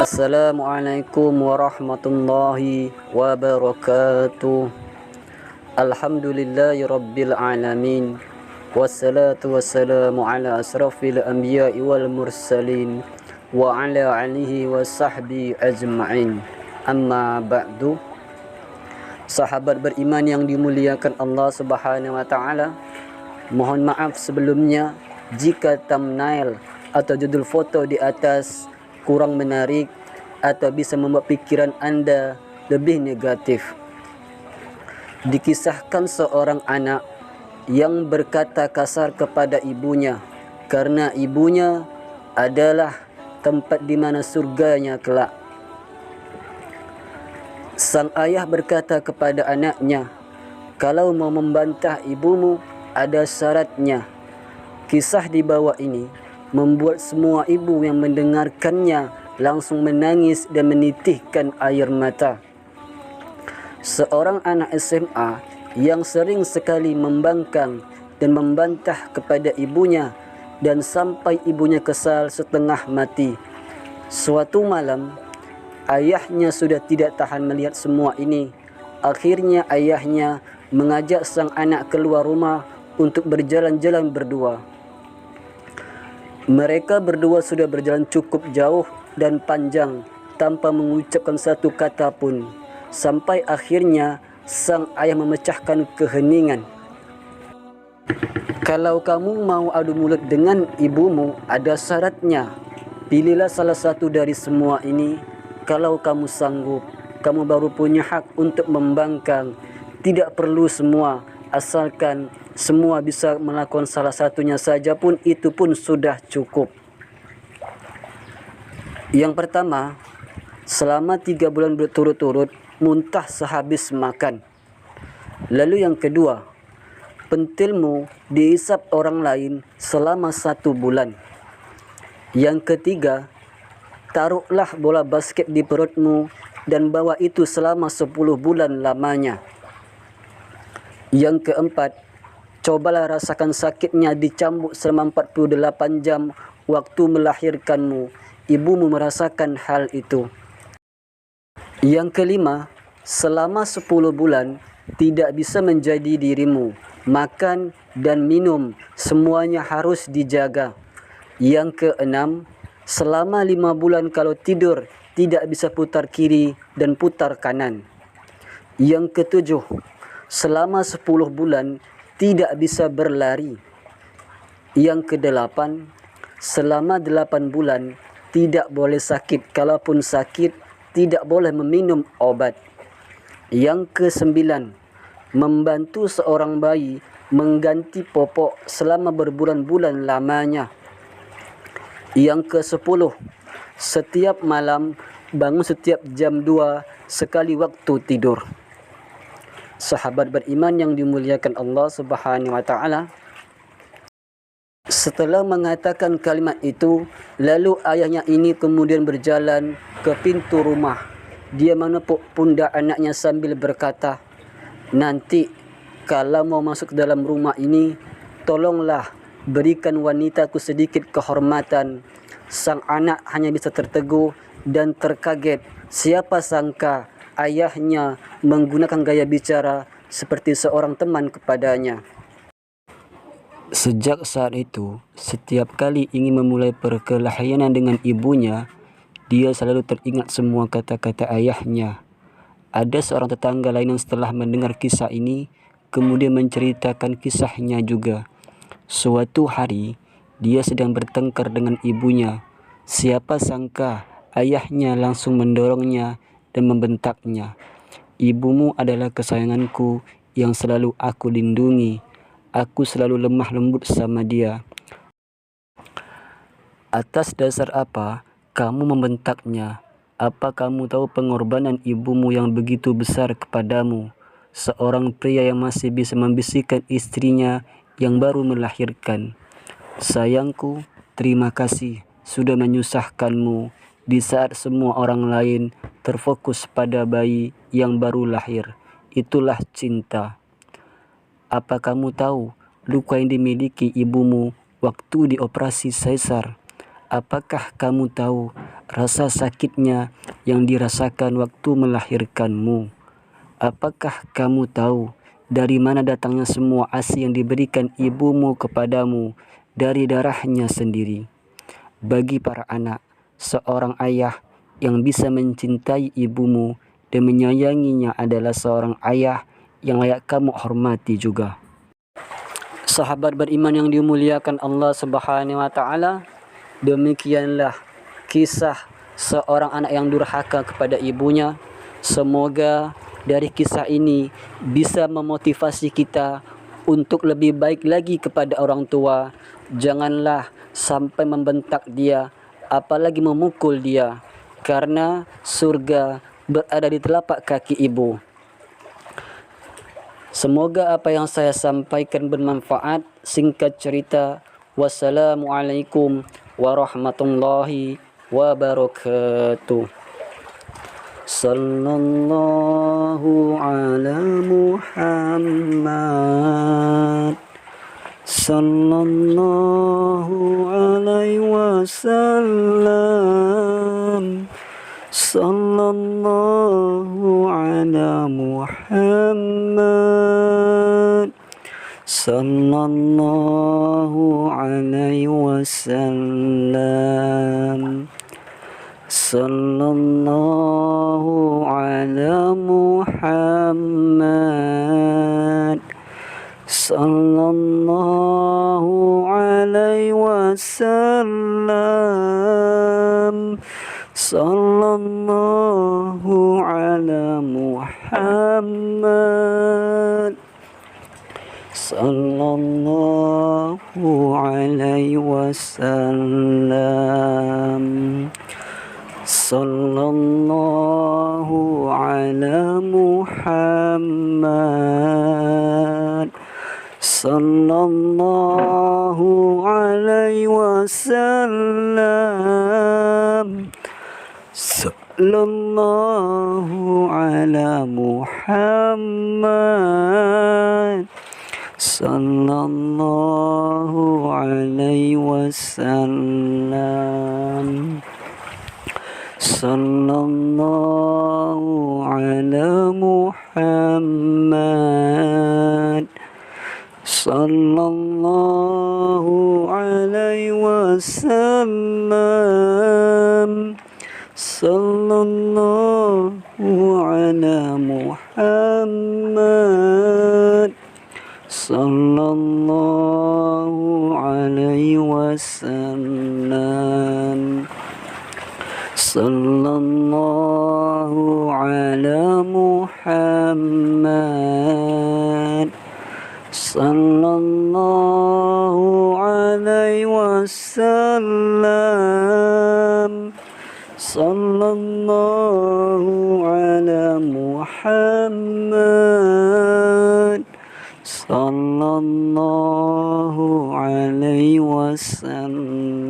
Assalamualaikum warahmatullahi wabarakatuh. Alhamdulillahi rabbil alamin. Wassalatu wassalamu ala asrafil anbiya'i wal mursalin wa ala alihi wa sahbihi ajma'in. Amma ba'du. Sahabat beriman yang dimuliakan Allah Subhanahu wa taala, mohon maaf sebelumnya jika thumbnail atau judul foto di atas kurang menarik atau bisa membuat pikiran anda lebih negatif. Dikisahkan seorang anak yang berkata kasar kepada ibunya karena ibunya adalah tempat di mana surganya kelak. Sang ayah berkata kepada anaknya, "Kalau mau membantah ibumu, ada syaratnya." Kisah di bawah ini membuat semua ibu yang mendengarkannya langsung menangis dan menitihkan air mata. Seorang anak SMA yang sering sekali membangkang dan membantah kepada ibunya dan sampai ibunya kesal setengah mati. Suatu malam, ayahnya sudah tidak tahan melihat semua ini. Akhirnya ayahnya mengajak sang anak keluar rumah untuk berjalan-jalan berdua. Mereka berdua sudah berjalan cukup jauh dan panjang tanpa mengucapkan satu kata pun. Sampai akhirnya sang ayah memecahkan keheningan. "Kalau kamu mau adu mulut dengan ibumu, ada syaratnya. Pilihlah salah satu dari semua ini. Kalau kamu sanggup, kamu baru punya hak untuk membangkang. Tidak perlu semua, asalkan semua bisa melakukan salah satunya saja pun itu pun sudah cukup." Yang pertama, selama 3 bulan berturut-turut muntah sehabis makan. Lalu yang kedua, pentilmu dihisap orang lain selama 1 bulan. Yang ketiga, taruhlah bola basket di perutmu dan bawa itu selama 10 bulan lamanya. Yang keempat, cobalah rasakan sakitnya dicambuk selama 48 jam waktu melahirkanmu. Ibumu merasakan hal itu. Yang kelima, selama 10 bulan tidak bisa menjadi dirimu. Makan dan minum semuanya harus dijaga. Yang keenam, selama 5 bulan kalau tidur tidak bisa putar kiri dan putar kanan. Yang ketujuh, selama 10 bulan tidak bisa berlari. Yang kedelapan, selama 8 bulan tidak boleh sakit. Kalaupun sakit, tidak boleh meminum obat. Yang kesembilan, membantu seorang bayi mengganti popok selama berbulan-bulan lamanya. Yang ke-10, setiap malam bangun setiap jam 2 sekali waktu tidur. Sahabat beriman yang dimuliakan Allah Subhanahu wa taala, setelah mengatakan kalimat itu, lalu ayahnya ini kemudian berjalan ke pintu rumah. Dia menepuk pundak anaknya sambil berkata, "Nanti kalau mau masuk ke dalam rumah ini, tolonglah berikan wanitaku sedikit kehormatan." Sang anak hanya bisa tertegun dan terkaget. Siapa sangka ayahnya menggunakan gaya bicara seperti seorang teman kepadanya. Sejak saat itu, setiap kali ingin memulai perkelahian dengan ibunya, dia selalu teringat semua kata-kata ayahnya. Ada seorang tetangga lain yang setelah mendengar kisah ini, kemudian menceritakan kisahnya juga. Suatu hari, dia sedang bertengkar dengan ibunya. Siapa sangka ayahnya langsung mendorongnya dan membentaknya. "Ibumu adalah kesayanganku yang selalu aku lindungi. Aku selalu lemah lembut sama dia. Atas dasar apa kamu membentaknya? Apa kamu tahu pengorbanan ibumu yang begitu besar kepadamu?" Seorang pria yang masih bisa membisikkan istrinya yang baru melahirkan. "Sayangku, terima kasih sudah menyusahkanmu di saat semua orang lain terfokus pada bayi yang baru lahir. Itulah cinta. Apa kamu tahu luka yang dimiliki ibumu waktu dioperasi sesar? apakah kamu tahu rasa sakitnya yang dirasakan waktu melahirkanmu? Apakah kamu tahu dari mana datangnya semua ASI yang diberikan ibumu kepadamu dari darahnya sendiri? Bagi para anak, seorang ayah yang bisa mencintai ibumu dan menyayanginya adalah seorang ayah yang layak kamu hormati juga. Sahabat beriman yang dimuliakan Allah Subhanahu wa taala, demikianlah kisah seorang anak yang durhaka kepada ibunya. Semoga dari kisah ini bisa memotivasi kita untuk lebih baik lagi kepada orang tua. Janganlah sampai membentak dia, apalagi memukul dia, karena surga berada di telapak kaki ibu. Semoga apa yang saya sampaikan bermanfaat. Singkat cerita, wassalamualaikum warahmatullahi wabarakatuh. Sallallahu ala Muhammad, sallallahu alaihi wasallam, sallallahu ala Muhammad, sallallahu alaihi wasallam, sallallahu ala Muhammad, sallallahu alaihi wasallam, sallallahu ala Muhammad, sallallahu alaihi wasallam, sallallahu ala Muhammad, sallallahu alaihi wasallam, sallallahu ala Muhammad, sallallahu alaihi wasallam, sallallahu ala Muhammad, sallallahu alaihi wasallam, sallallahu ala Muhammad, sallallahu alaihi wasallam, sallallahu ala Muhammad, sallallahu alaihi wasallam, sallallahu ala Muhammad, sallallahu alaihi wasallam.